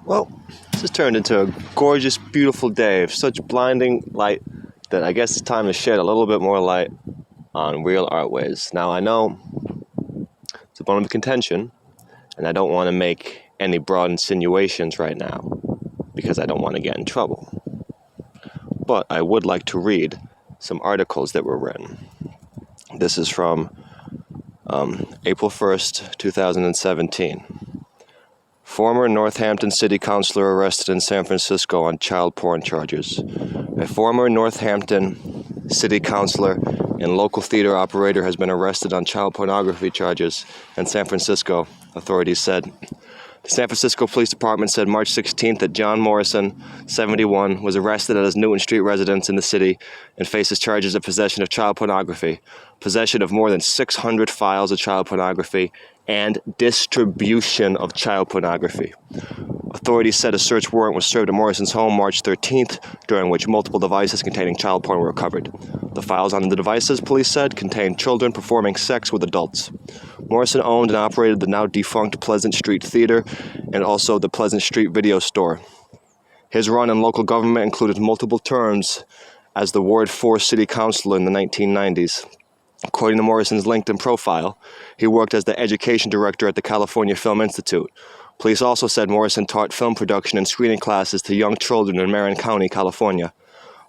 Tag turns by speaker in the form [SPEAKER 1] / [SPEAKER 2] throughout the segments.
[SPEAKER 1] Well, this has turned into a gorgeous, beautiful day of such blinding light that I guess it's time to shed a little bit more light on Real Artways. Now, I know it's a bone of contention, and I don't want to make any broad insinuations right now because I don't want to get in trouble. But I would like to read some articles that were written. This is from April 1st, 2017. Former Northampton City Councilor arrested in San Francisco on child porn charges. A former Northampton City Councilor and local theater operator has been arrested on child pornography charges in San Francisco, authorities said. The San Francisco Police Department said March 16th that John Morrison, 71, was arrested at his Newton Street residence in the city and faces charges of possession of child pornography, possession of more than 600 files of child pornography, and distribution of child pornography. Authorities said a search warrant was served at Morrison's home March 13th, during which multiple devices containing child porn were recovered. The files on the devices, police said, contained children performing sex with adults. Morrison owned and operated the now defunct Pleasant Street Theater and also the Pleasant Street Video Store. His run in local government included multiple terms as the Ward 4 city councilor in the 1990s. According to Morrison's LinkedIn profile, he worked as the education director at the California Film Institute. Police also said Morrison taught film production and screening classes to young children in Marin County, California.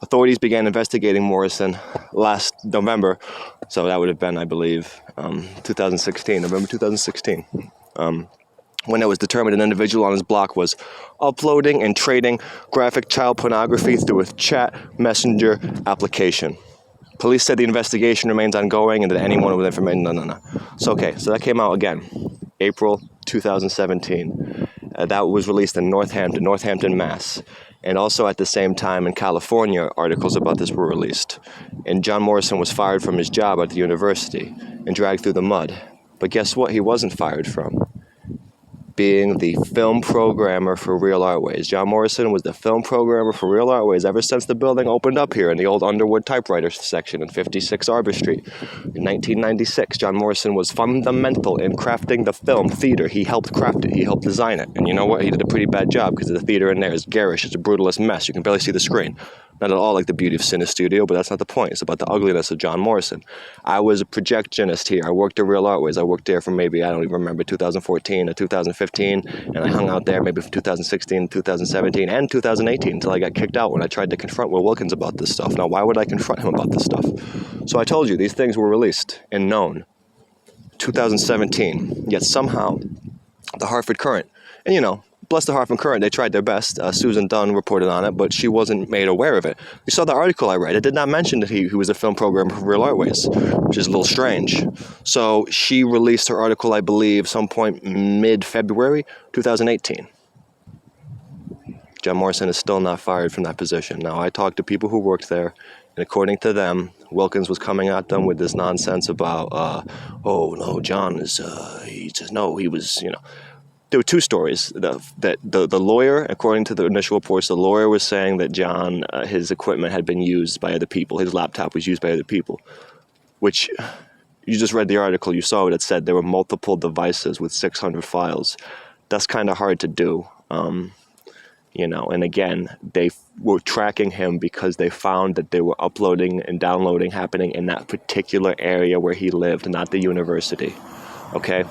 [SPEAKER 1] Authorities began investigating Morrison last November, so that would have been, I believe, 2016, November 2016, when it was determined an individual on his block was uploading and trading graphic child pornography through a chat messenger application. Police said the investigation remains ongoing and that anyone with information... No. So that came out again, April 2017. That was released in Northampton, Mass. And also at the same time in California, articles about this were released. And John Morrison was fired from his job at the university and dragged through the mud. But guess what he wasn't fired from? Being the film programmer for Real Artways. John Morrison was the film programmer for Real Artways ever since the building opened up here in the old Underwood typewriter section in 56 Arbor Street. In 1996, John Morrison was fundamental in crafting the film theater. He helped craft it. He helped design it. And you know what? He did a pretty bad job because the theater in there is garish. It's a brutalist mess. You can barely see the screen. Not at all like the beauty of Cinestudio, but that's not the point. It's about the ugliness of John Morrison. I was a projectionist here. I worked at Real Artways. I worked there from maybe, I don't even remember, 2014 to 2015, and I hung out there maybe from 2016, 2017, and 2018 until I got kicked out when I tried to confront Will Wilkins about this stuff. Now, why would I confront him about this stuff? So I told you, these things were released and known 2017, yet somehow the Hartford Courant, and you know, bless the Hartford Courant, they tried their best. Susan Dunn reported on it, but she wasn't made aware of it. You saw the article I read. It did not mention that he was a film programmer for Real Artways, which is a little strange. So she released her article, I believe, some point mid-February 2018. John Morrison is still not fired from that position. Now, I talked to people who worked there, and according to them, Wilkins was coming at them with this nonsense about, oh, no, John is, he says, no, he was, you know. There were two stories. The lawyer, according to the initial reports, the lawyer was saying that John, his equipment had been used by other people. His laptop was used by other people, which you just read the article. You saw what it said. There were multiple devices with 600 files. That's kind of hard to do, you know. And again, they were tracking him because they found that they were uploading and downloading happening in that particular area where he lived, not the university. Okay?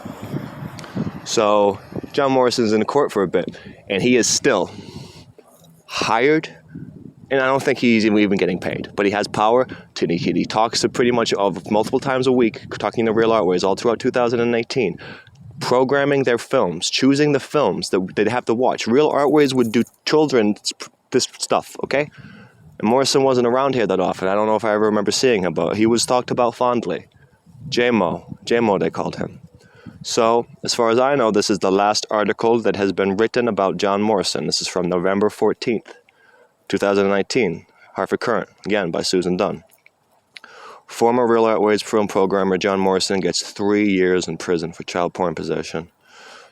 [SPEAKER 1] So John Morrison's in court for a bit, and he is still hired, and I don't think he's even getting paid, but he has power. He talks to pretty much multiple times a week, talking to Real Artways all throughout 2018, programming their films, choosing the films that they'd have to watch. Real Artways would do children's this stuff, okay? And Morrison wasn't around here that often. I don't know if I ever remember seeing him, but he was talked about fondly. J-Mo they called him. So, as far as I know, this is the last article that has been written about John Morrison. This is from November 14th, 2019, Hartford Courant, again, by Susan Dunn. Former Real Artways film programmer John Morrison gets 3 years in prison for child porn possession.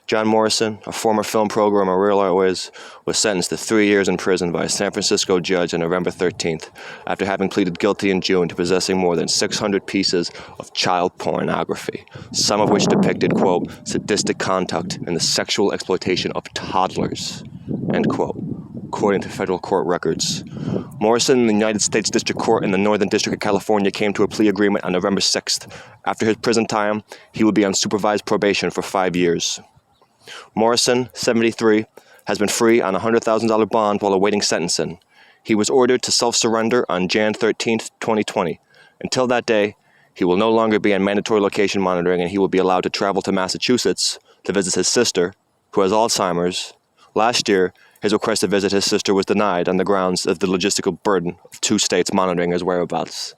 [SPEAKER 1] John Morrison, a former film programmer at Real Artways, was sentenced to 3 years in prison by a San Francisco judge on November 13th after having pleaded guilty in June to possessing more than 600 pieces of child pornography, some of which depicted, quote, sadistic conduct and the sexual exploitation of toddlers. End quote. According to federal court records. Morrison in the United States District Court in the Northern District of California came to a plea agreement on November 6th. After his prison time, he will be on supervised probation for 5 years. Morrison, 73, has been free on a $100,000 bond while awaiting sentencing. He was ordered to self-surrender on Jan 13, 2020. Until that day, he will no longer be on mandatory location monitoring, and he will be allowed to travel to Massachusetts to visit his sister, who has Alzheimer's. Last year, his request to visit his sister was denied on the grounds of the logistical burden of 2 states monitoring his whereabouts.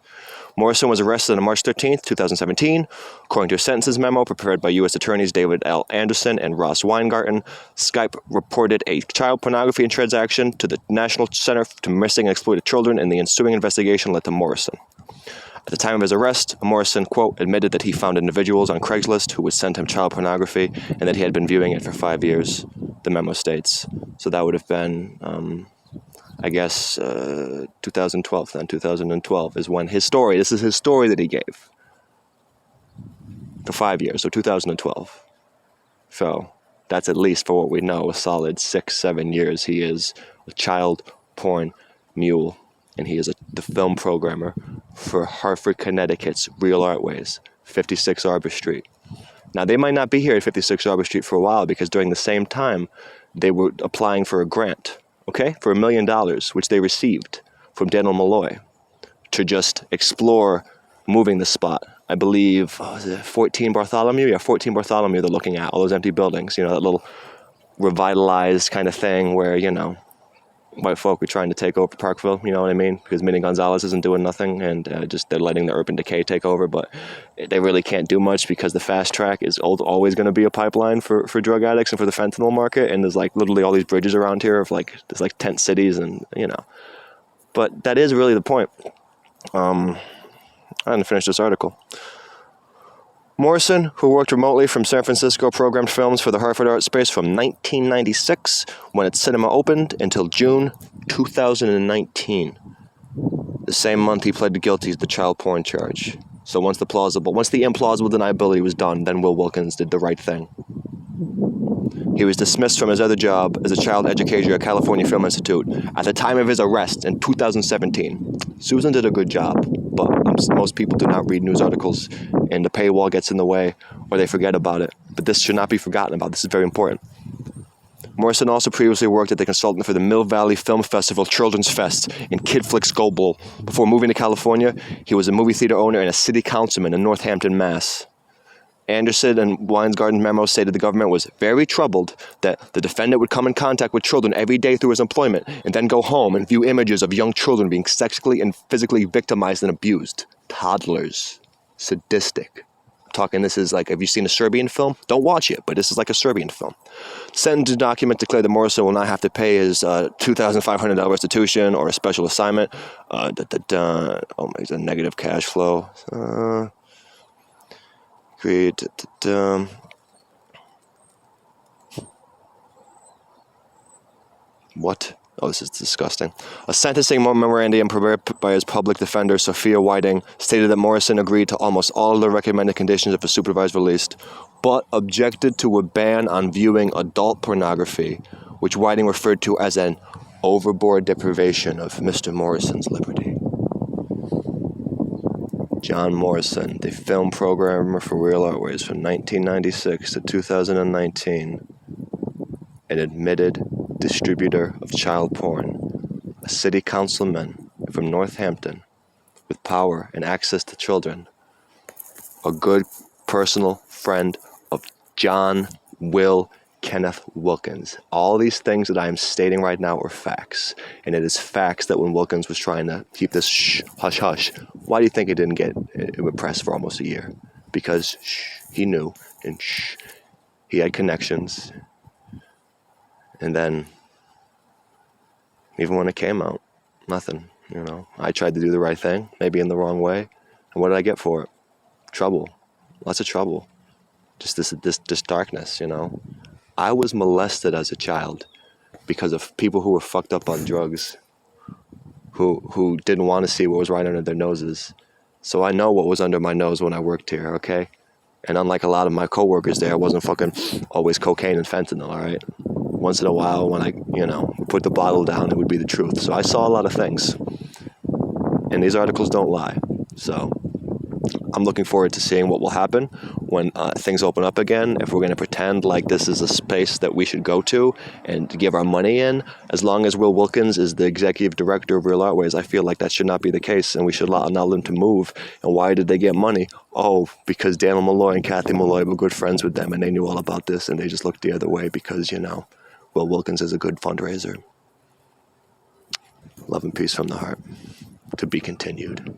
[SPEAKER 1] Morrison was arrested on March 13, 2017. According to a sentences memo prepared by U.S. Attorneys David L. Anderson and Ross Weingarten, Skype reported a child pornography transaction to the National Center to Missing and Exploited Children, and the ensuing investigation led to Morrison. At the time of his arrest, Morrison, quote, admitted that he found individuals on Craigslist who would send him child pornography and that he had been viewing it for 5 years, the memo states. So that would have been, 2012 then. 2012 is when this is his story that he gave. For 5 years, so 2012. So that's at least, for what we know, a solid 6-7 years. He is a child porn mule, and he is the film programmer for Hartford, Connecticut's Real Artways, 56 Arbor Street. Now, they might not be here at 56 Arbor Street for a while because during the same time, they were applying for a grant, okay, for $1 million, which they received from Daniel Malloy to just explore moving the spot. I believe, 14 Bartholomew? Yeah, 14 Bartholomew they're looking at, all those empty buildings, that little revitalized kind of thing where, white folk are trying to take over Parkville, you know what I mean? Because Minnie Gonzalez isn't doing nothing, and they're letting the urban decay take over, but they really can't do much because the fast track is always going to be a pipeline for drug addicts and for the fentanyl market, and there's literally all these bridges around here of there's tent cities, and But that is really the point. I didn't finish this article. Morrison, who worked remotely from San Francisco, programmed films for the Hartford Art Space from 1996, when its cinema opened, until June 2019. The same month he pled guilty to the child porn charge. So once the implausible deniability was done, then Will Wilkins did the right thing. He was dismissed from his other job as a child educator at California Film Institute at the time of his arrest in 2017. Susan did a good job, but most people do not read news articles, and the paywall gets in the way, or they forget about it. But this should not be forgotten about. This is very important. Morrison also previously worked as the consultant for the Mill Valley Film Festival Children's Fest in Kid Flicks Gold Bowl. Before moving to California, he was a movie theater owner and a city councilman in Northampton, Mass. Anderson and Weingarten's memo stated the government was very troubled that the defendant would come in contact with children every day through his employment and then go home and view images of young children being sexually and physically victimized and abused. Toddlers. Sadistic. This is have you seen a Serbian film? Don't watch it, but this is like a Serbian film. The sentencing document declared that Morrison will not have to pay his $2,500 restitution or a special assignment. He's a negative cash flow. Agreed. What? Oh, this is disgusting. A sentencing memorandum prepared by his public defender, Sophia Whiting, stated that Morrison agreed to almost all of the recommended conditions of a supervised release, but objected to a ban on viewing adult pornography, which Whiting referred to as an overboard deprivation of Mr. Morrison's liberty. John Morrison, the film programmer for Real Artways from 1996 to 2019, an admitted distributor of child porn, a city councilman from Northampton with power and access to children, a good personal friend of John Will Kenneth Wilkins. All these things that I am stating right now are facts. And it is facts that when Wilkins was trying to keep this hush-hush, why do you think it didn't get press for almost a year? Because he knew, and he had connections. And then, even when it came out, nothing, I tried to do the right thing, maybe in the wrong way. And what did I get for it? Trouble. Lots of trouble. Just this darkness, I was molested as a child because of people who were fucked up on drugs, who didn't want to see what was right under their noses. So I know what was under my nose when I worked here, okay? And unlike a lot of my coworkers there, it wasn't fucking always cocaine and fentanyl, all right? once in a while when I, put the bottle down, it would be the truth. So I saw a lot of things. And these articles don't lie. So I'm looking forward to seeing what will happen when things open up again. If we're going to pretend like this is a space that we should go to and give our money in, as long as Will Wilkins is the executive director of Real Artways, I feel like that should not be the case, and we should allow them to move. And why did they get money? Oh, because Daniel Malloy and Kathy Malloy were good friends with them, and they knew all about this, and they just looked the other way because, Will Wilkins is a good fundraiser. Love and peace from the heart. To be continued.